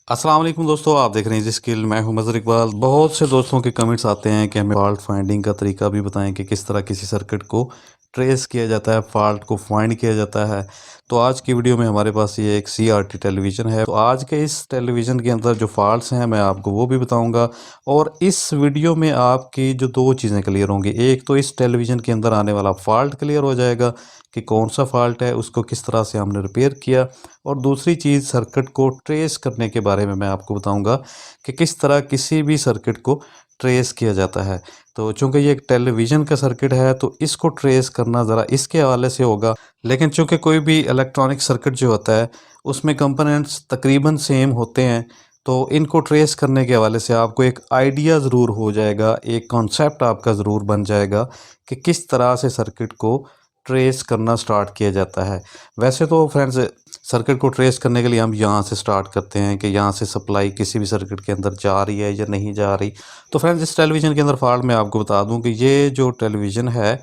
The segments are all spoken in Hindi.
अस्सलाम वालेकुम दोस्तों, आप देख रहे हैं जी स्किल। मैं हूं मज़हर इकबाल। बहुत से दोस्तों के कमेंट्स आते हैं कि हमें फॉल्ट फाइंडिंग का तरीका भी बताएं कि किस तरह किसी सर्किट को ट्रेस किया जाता है, फॉल्ट को फाइंड किया जाता है। तो आज की वीडियो में हमारे पास ये एक CRT टेलीविज़न है। तो आज के इस टेलीविज़न के अंदर जो फॉल्ट्स हैं मैं आपको वो भी बताऊंगा, और इस वीडियो में आपकी जो दो चीज़ें क्लियर होंगी। एक तो इस टेलीविज़न के अंदर आने वाला फॉल्ट क्लियर हो जाएगा कि कौन सा फॉल्ट है, उसको किस तरह से हमने रिपेयर किया, और दूसरी चीज़ सर्किट को ट्रेस करने के बारे में मैं आपको बताऊंगा कि किस तरह किसी भी सर्किट को ट्रेस किया जाता है। तो चूंकि ये एक टेलीविज़न का सर्किट है तो इसको ट्रेस करना ज़रा इसके हवाले से होगा। लेकिन चूंकि कोई भी इलेक्ट्रॉनिक सर्किट जो होता है उसमें कंपोनेंट्स तकरीबन सेम होते हैं, तो इनको ट्रेस करने के हवाले से आपको एक आइडिया ज़रूर हो जाएगा, एक कॉन्सेप्ट आपका ज़रूर बन जाएगा कि किस तरह से सर्किट को ट्रेस करना स्टार्ट किया जाता है। वैसे तो फ्रेंड्स, सर्किट को ट्रेस करने के लिए हम यहाँ से स्टार्ट करते हैं कि यहाँ से सप्लाई किसी भी सर्किट के अंदर जा रही है या नहीं जा रही। तो फ्रेंड्स, इस टेलीविज़न के अंदर फॉल्ट मैं आपको बता दूं कि ये जो टेलीविज़न है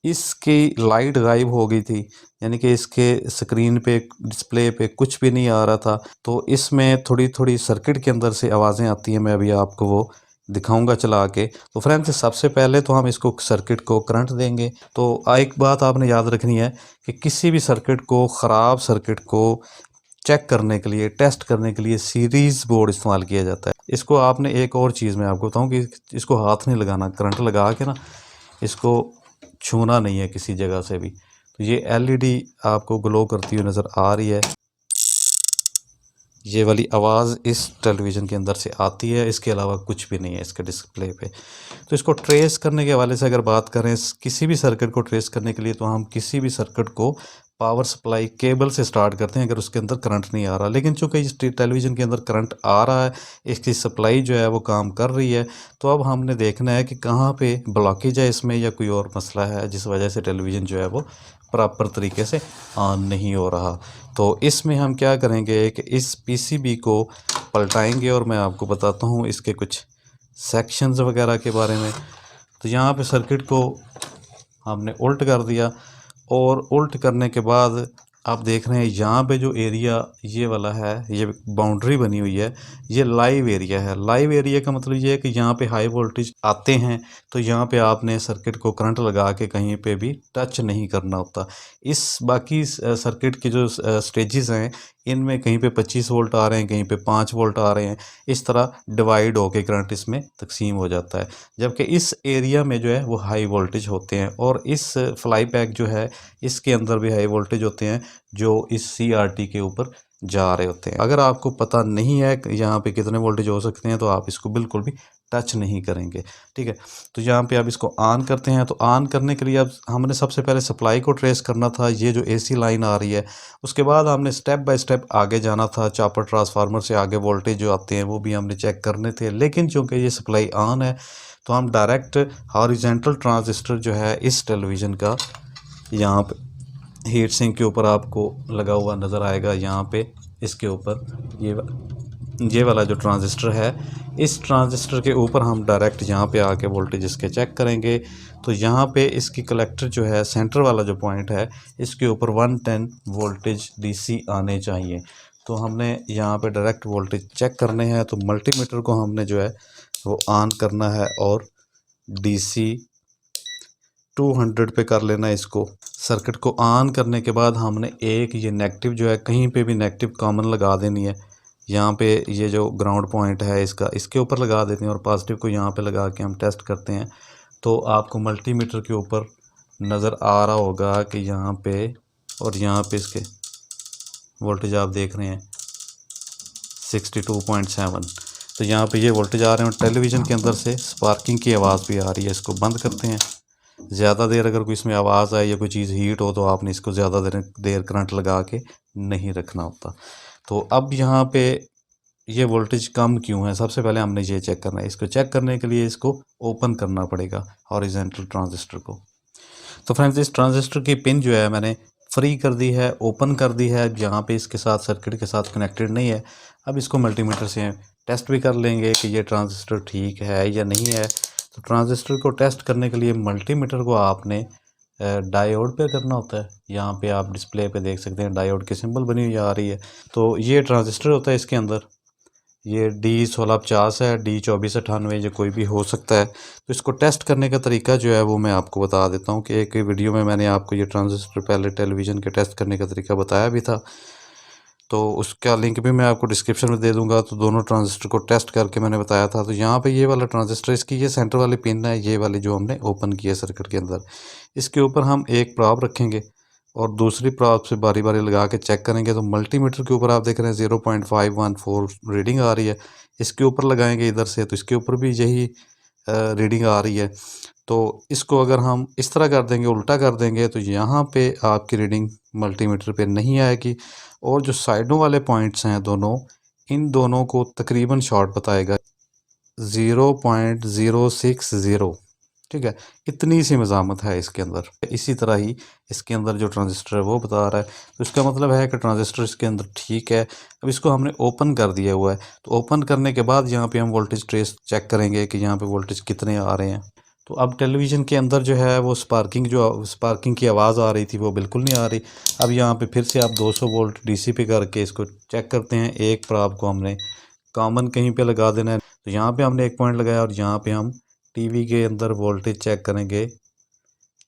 इसकी लाइट गायब हो गई थी, यानी कि इसके स्क्रीन पे डिस्प्ले पे कुछ भी नहीं आ रहा था। तो इसमें थोड़ी थोड़ी सर्किट के अंदर से आवाज़ें आती हैं, मैं अभी आपको वो दिखाऊंगा चला के। तो फ्रेंड्स, सबसे पहले तो हम इसको सर्किट को करंट देंगे। तो एक बात आपने याद रखनी है कि किसी भी सर्किट को, ख़राब सर्किट को चेक करने के लिए, टेस्ट करने के लिए सीरीज़ बोर्ड इस्तेमाल किया जाता है। इसको आपने एक और चीज़ मैं आपको बताऊं कि इसको हाथ नहीं लगाना, करंट लगा के ना इसको छूना नहीं है किसी जगह से भी। तो ये LED आपको ग्लो करती हुई नज़र आ रही है। ये वाली आवाज़ इस टेलीविज़न के अंदर से आती है, इसके अलावा कुछ भी नहीं है इसके डिस्प्ले पे। तो इसको ट्रेस करने के हवाले से अगर बात करें, किसी भी सर्किट को ट्रेस करने के लिए, तो हम किसी भी सर्किट को पावर सप्लाई केबल से स्टार्ट करते हैं अगर उसके अंदर करंट नहीं आ रहा। लेकिन चूंकि इस टेलीविज़न के अंदर करंट आ रहा है, इसकी सप्लाई जो है वो काम कर रही है, तो अब हमने देखना है कि कहाँ पे ब्लॉकेज है इसमें या कोई और मसला है जिस वजह से टेलीविज़न जो है वो प्रॉपर तरीके से ऑन नहीं हो रहा। तो इसमें हम क्या करेंगे कि इस PCB को पलटाएंगे, और मैं आपको बताता हूँ इसके कुछ सेक्शंस वगैरह के बारे में। तो यहाँ पे सर्किट को हमने उल्ट कर दिया, और उल्ट करने के बाद आप देख रहे हैं यहाँ पे जो एरिया ये वाला है, ये बाउंड्री बनी हुई है, ये लाइव एरिया है। लाइव एरिया का मतलब ये है कि यहाँ पे हाई वोल्टेज आते हैं, तो यहाँ पे आपने सर्किट को करंट लगा के कहीं पे भी टच नहीं करना होता। इस बाकी सर्किट के जो स्टेजेस हैं, इनमें कहीं पे 25 वोल्ट आ रहे हैं, कहीं पे 5 वोल्ट आ रहे हैं। इस तरह डिवाइड होके करंट इसमें तकसीम हो जाता है, जबकि इस एरिया में जो है वो हाई वोल्टेज होते हैं। और इस फ्लाई पैक जो है इसके अंदर भी हाई वोल्टेज होते हैं जो इस CRT के ऊपर जा रहे होते हैं। अगर आपको पता नहीं है कि यहाँ पे कितने वोल्टेज हो सकते हैं, तो आप इसको बिल्कुल भी टच नहीं करेंगे, ठीक है। तो यहाँ पे आप इसको ऑन करते हैं। तो ऑन करने के लिए अब हमने सबसे पहले सप्लाई को ट्रेस करना था, ये जो AC लाइन आ रही है। उसके बाद हमने स्टेप बाय स्टेप आगे जाना था, चॉपर ट्रांसफार्मर से आगे वोल्टेज जो आते हैं वो भी हमने चेक करने थे। लेकिन चूँकि ये सप्लाई ऑन है, तो हम डायरेक्ट हॉरिजेंटल ट्रांजिस्टर जो है इस टेलीविज़न का, यहाँ पे हीट सिंक के ऊपर आपको लगा हुआ नज़र आएगा, यहाँ पे इसके ऊपर ये वाला जो ट्रांजिस्टर है, इस ट्रांजिस्टर के ऊपर हम डायरेक्ट यहाँ पे आके वोल्टेज इसके चेक करेंगे। तो यहाँ पे इसकी कलेक्टर जो है, सेंटर वाला जो पॉइंट है, इसके ऊपर 110 वोल्टेज DC आने चाहिए। तो हमने यहाँ पे डायरेक्ट वोल्टेज चेक करने हैं। तो मल्टीमीटर को हमने जो है वो ऑन करना है और DC 200 पे कर लेना है इसको। सर्किट को ऑन करने के बाद हमने एक ये नेगेटिव जो है, कहीं पे भी नेगेटिव कॉमन लगा देनी है। यहाँ पे ये जो ग्राउंड पॉइंट है इसका, इसके ऊपर लगा देते हैं, और पॉजिटिव को यहाँ पे लगा के हम टेस्ट करते हैं। तो आपको मल्टीमीटर के ऊपर नज़र आ रहा होगा कि यहाँ पे और यहाँ पे इसके वोल्टेज आप देख रहे हैं 62.7। तो यहाँ पे ये वोल्टेज आ रहे हैं, और टेलीविज़न के अंदर से स्पार्किंग की आवाज़ भी आ रही है। इसको बंद करते हैं। ज़्यादा देर अगर कोई इसमें आवाज़ आए या कोई चीज़ हीट हो, तो आपने इसको ज़्यादा देर करंट लगा के नहीं रखना होता। तो अब यहाँ पे ये वोल्टेज कम क्यों है, सबसे पहले हमने ये चेक करना है। इसको चेक करने के लिए इसको ओपन करना पड़ेगा, हॉरिजॉन्टल ट्रांजिस्टर को। तो फ्रेंड्स, इस ट्रांजिस्टर की पिन जो है मैंने फ्री कर दी है, ओपन कर दी है। यहाँ पे इसके साथ, सर्किट के साथ कनेक्टेड नहीं है। अब इसको मल्टीमीटर से टेस्ट भी कर लेंगे कि ये ट्रांजिस्टर ठीक है या नहीं है। तो ट्रांजिस्टर को टेस्ट करने के लिए मल्टीमीटर को आपने डायोड पे करना होता है। यहाँ पे आप डिस्प्ले पे देख सकते हैं डायोड की सिंबल बनी हुई आ रही है। तो ये ट्रांजिस्टर होता है इसके अंदर, ये D1650 है, D2498, ये कोई भी हो सकता है। तो इसको टेस्ट करने का तरीका जो है वो मैं आपको बता देता हूँ कि एक वीडियो में मैंने आपको ये ट्रांजिस्टर पहले टेलीविज़न के टेस्ट करने का तरीका बताया भी था, तो उसका लिंक भी मैं आपको डिस्क्रिप्शन में दे दूंगा। तो दोनों ट्रांजिस्टर को टेस्ट करके मैंने बताया था। तो यहाँ पे ये वाला ट्रांजिस्टर, इसकी ये सेंटर वाली पिन है, ये वाली जो हमने ओपन की है सर्किट के अंदर, इसके ऊपर हम एक प्रॉब रखेंगे और दूसरी प्रॉब से बारी बारी लगा के चेक करेंगे। तो मल्टीमीटर के ऊपर आप देख रहे हैं 0.514 रीडिंग आ रही है। इसके ऊपर लगाएंगे इधर से, तो इसके ऊपर भी यही रीडिंग आ रही है। तो इसको अगर हम इस तरह कर देंगे, उल्टा कर देंगे, तो यहाँ पे आपकी रीडिंग मल्टीमीटर पे नहीं आएगी और जो साइडों वाले पॉइंट्स हैं दोनों, इन दोनों को तकरीबन शॉर्ट बताएगा 0.060। ठीक है, इतनी सी मज़ामत है इसके अंदर। इसी तरह ही इसके अंदर जो ट्रांजिस्टर है वो बता रहा है, तो इसका मतलब है कि ट्रांजिस्टर इसके अंदर ठीक है। अब इसको हमने ओपन कर दिया हुआ है, तो ओपन करने के बाद यहाँ पे हम वोल्टेज ट्रेस चेक करेंगे कि यहाँ पे वोल्टेज कितने आ रहे हैं। तो अब टेलीविज़न के अंदर जो है वो स्पार्किंग की आवाज़ आ रही थी वो बिल्कुल नहीं आ रही। अब यहाँ पे फिर से आप 200 वोल्ट डीसी पे करके इसको चेक करते हैं। एक प्रॉब को हमने कॉमन कहीं पे लगा देना है, तो यहाँ पे हमने एक पॉइंट लगाया और यहाँ पे हम टीवी के अंदर वोल्टेज चेक करेंगे।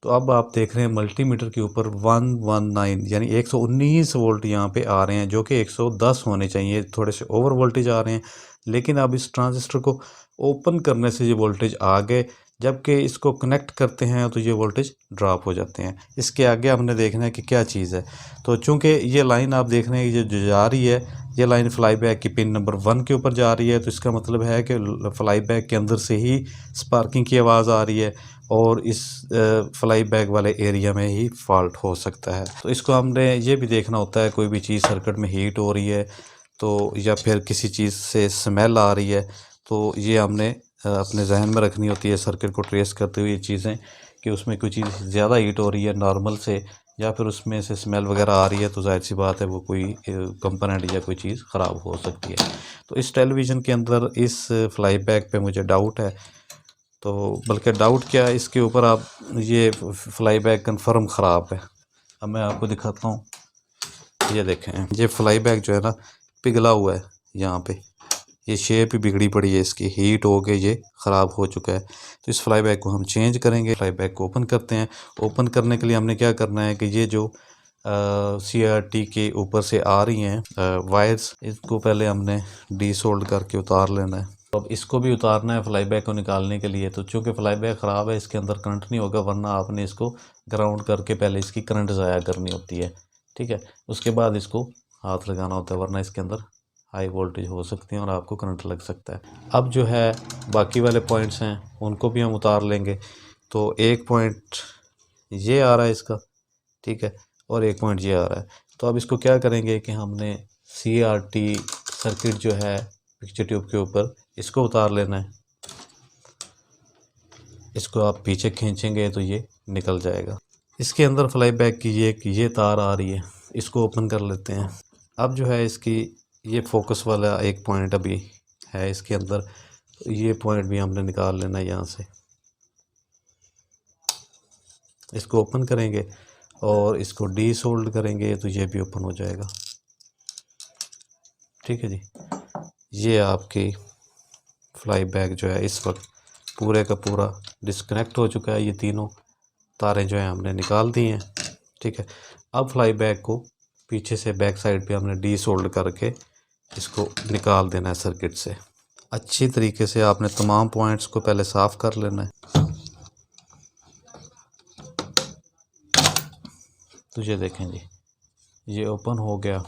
तो अब आप देख रहे हैं मल्टीमीटर के ऊपर 119 यानी 119 वोल्ट यहाँ पे आ रहे हैं, जो कि 110 होने चाहिए। थोड़े से ओवर वोल्टेज आ रहे हैं, लेकिन अब इस ट्रांजिस्टर को ओपन करने से ये वोल्टेज आ गए, जबकि इसको कनेक्ट करते हैं तो ये वोल्टेज ड्रॉप हो जाते हैं। इसके आगे हमने देखना है कि क्या चीज़ है। तो चूंकि ये लाइन आप देख रहे हैं ये जो जा रही है, ये लाइन फ्लाई बैक की पिन नंबर 1 के ऊपर जा रही है, तो इसका मतलब है कि फ्लाई बैक के अंदर से ही स्पार्किंग की आवाज़ आ रही है और इस फ्लाई बैक वाले एरिया में ही फॉल्ट हो सकता है। तो इसको हमने ये भी देखना होता है, कोई भी चीज़ सर्किट में हीट हो रही है तो, या फिर किसी चीज़ से स्मेल आ रही है, तो ये हमने अपने जहन में रखनी होती है सर्किट को ट्रेस करते हुए ये चीज़ें, कि उसमें कोई चीज़ ज़्यादा हीट हो रही है नॉर्मल से, या फिर उसमें से स्मेल वगैरह आ रही है, तो जाहिर सी बात है वो कोई कंपोनेंट या कोई चीज़ ख़राब हो सकती है। तो इस टेलीविज़न के अंदर इस फ्लाई बैक पे मुझे डाउट है, तो बल्कि डाउट क्या है, इसके ऊपर आप ये फ्लाई बैक कन्फर्म ख़राब है। अब मैं आपको दिखाता हूँ, ये देखें, ये फ्लाई बैक जो है ना पिघला हुआ है, यहाँ पे ये शेप ही बिगड़ी पड़ी है, इसकी हीट हो के ये ख़राब हो चुका है। तो इस फ्लाई बैक को हम चेंज करेंगे। फ्लाई बैक को ओपन करते हैं। ओपन करने के लिए हमने क्या करना है कि ये जो CRT के ऊपर से आ रही हैं वायर्स, इसको पहले हमने डीसोल्ड करके उतार लेना है। अब इसको भी उतारना है फ्लाई बैक को निकालने के लिए। तो चूँकि फ्लाई बैक ख़राब है, इसके अंदर करंट नहीं होगा, वरना आपने इसको ग्राउंड करके पहले इसकी करंट ज़ाया करनी होती है। ठीक है, उसके बाद इसको हाथ लगाना होता है, वरना इसके अंदर हाई वोल्टेज हो सकती है और आपको करंट लग सकता है। अब जो है बाकी वाले पॉइंट्स हैं उनको भी हम उतार लेंगे। तो एक पॉइंट ये आ रहा है इसका, ठीक है, और एक पॉइंट ये आ रहा है। तो अब इसको क्या करेंगे कि हमने CRT सर्किट जो है पिक्चर ट्यूब के ऊपर, इसको उतार लेना है। इसको आप पीछे खींचेंगे तो ये निकल जाएगा। इसके अंदर फ्लाई बैक की ये तार आ रही है, इसको ओपन कर लेते हैं। अब जो है इसकी ये फोकस वाला एक पॉइंट अभी है इसके अंदर, तो ये पॉइंट भी हमने निकाल लेना है यहाँ से। इसको ओपन करेंगे और इसको डीसोल्ड करेंगे तो ये भी ओपन हो जाएगा। ठीक है जी, ये आपकी फ्लाई बैक जो है इस वक्त पूरे का पूरा डिस्कनेक्ट हो चुका है। ये तीनों तारें जो है हमने निकाल दी हैं। ठीक है, अब फ्लाई बैक को पीछे से बैक साइड पे हमने डीसोल्ड करके इसको निकाल देना है सर्किट से। अच्छी तरीके से आपने तमाम पॉइंट्स को पहले साफ़ कर लेना है। तो ये देखें जी, ये ओपन हो गया।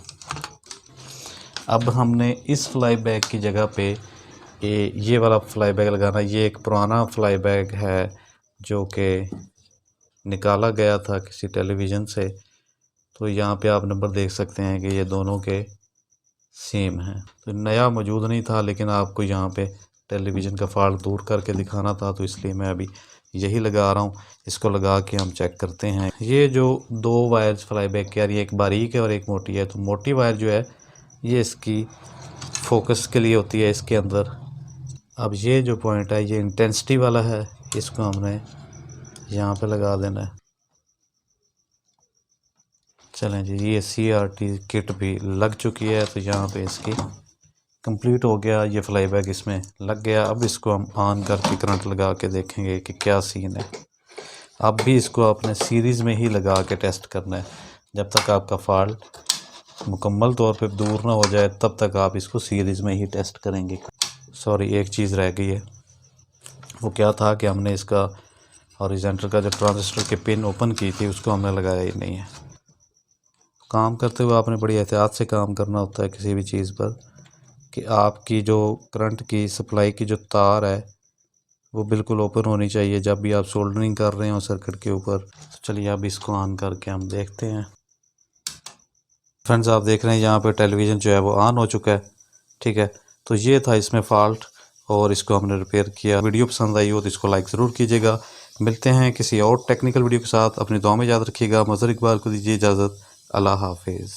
अब हमने इस फ्लाई बैक की जगह पे ये वाला फ्लाई बैक लगाना। ये एक पुराना फ्लाई बैक है जो कि निकाला गया था किसी टेलीविज़न से। तो यहाँ पे आप नंबर देख सकते हैं कि ये दोनों के सेम हैं। तो नया मौजूद नहीं था, लेकिन आपको यहाँ पे टेलीविज़न का फॉल्ट दूर करके दिखाना था, तो इसलिए मैं अभी यही लगा रहा हूँ। इसको लगा के हम चेक करते हैं। ये जो दो वायर्स फ्लाई बैक की आ रही है, एक बारीक है और एक मोटी है। तो मोटी वायर जो है ये इसकी फोकस के लिए होती है इसके अंदर। अब ये जो पॉइंट है ये इंटेंसिटी वाला है, इसको हमने यहाँ पे लगा देना है। चलें जी, ये CRT किट भी लग चुकी है, तो यहाँ पे इसकी कंप्लीट हो गया। ये फ्लाई बैग इसमें लग गया। अब इसको हम ऑन करके करंट लगा के देखेंगे कि क्या सीन है। अब भी इसको आपने सीरीज़ में ही लगा के टेस्ट करना है। जब तक आपका फॉल्ट मुकम्मल तौर पे दूर ना हो जाए तब तक आप इसको सीरीज़ में ही टेस्ट करेंगे। सॉरी, एक चीज़ रह गई है। वो क्या था कि हमने इसका हॉरिजॉन्टल का जो ट्रांजिस्टर की पिन ओपन की थी उसको हमने लगाया ही नहीं है। काम करते हुए आपने बड़ी एहतियात से काम करना होता है किसी भी चीज़ पर, कि आपकी जो करंट की सप्लाई की जो तार है वो बिल्कुल ओपन होनी चाहिए जब भी आप सोल्डरिंग कर रहे हो सर्किट के ऊपर। तो चलिए अब इसको ऑन करके हम देखते हैं। फ्रेंड्स, आप देख रहे हैं यहाँ पे टेलीविज़न जो है वो ऑन हो चुका है। ठीक है, तो ये था इसमें फ़ॉल्ट और इसको हमने रिपेयर किया। वीडियो पसंद आई हो तो इसको लाइक ज़रूर कीजिएगा। मिलते हैं किसी और टेक्निकल वीडियो के साथ। अपनी दुआ में याद रखिएगा। मज़हर इकबाल को दीजिए इजाज़त। अल्लाह हाफिज़।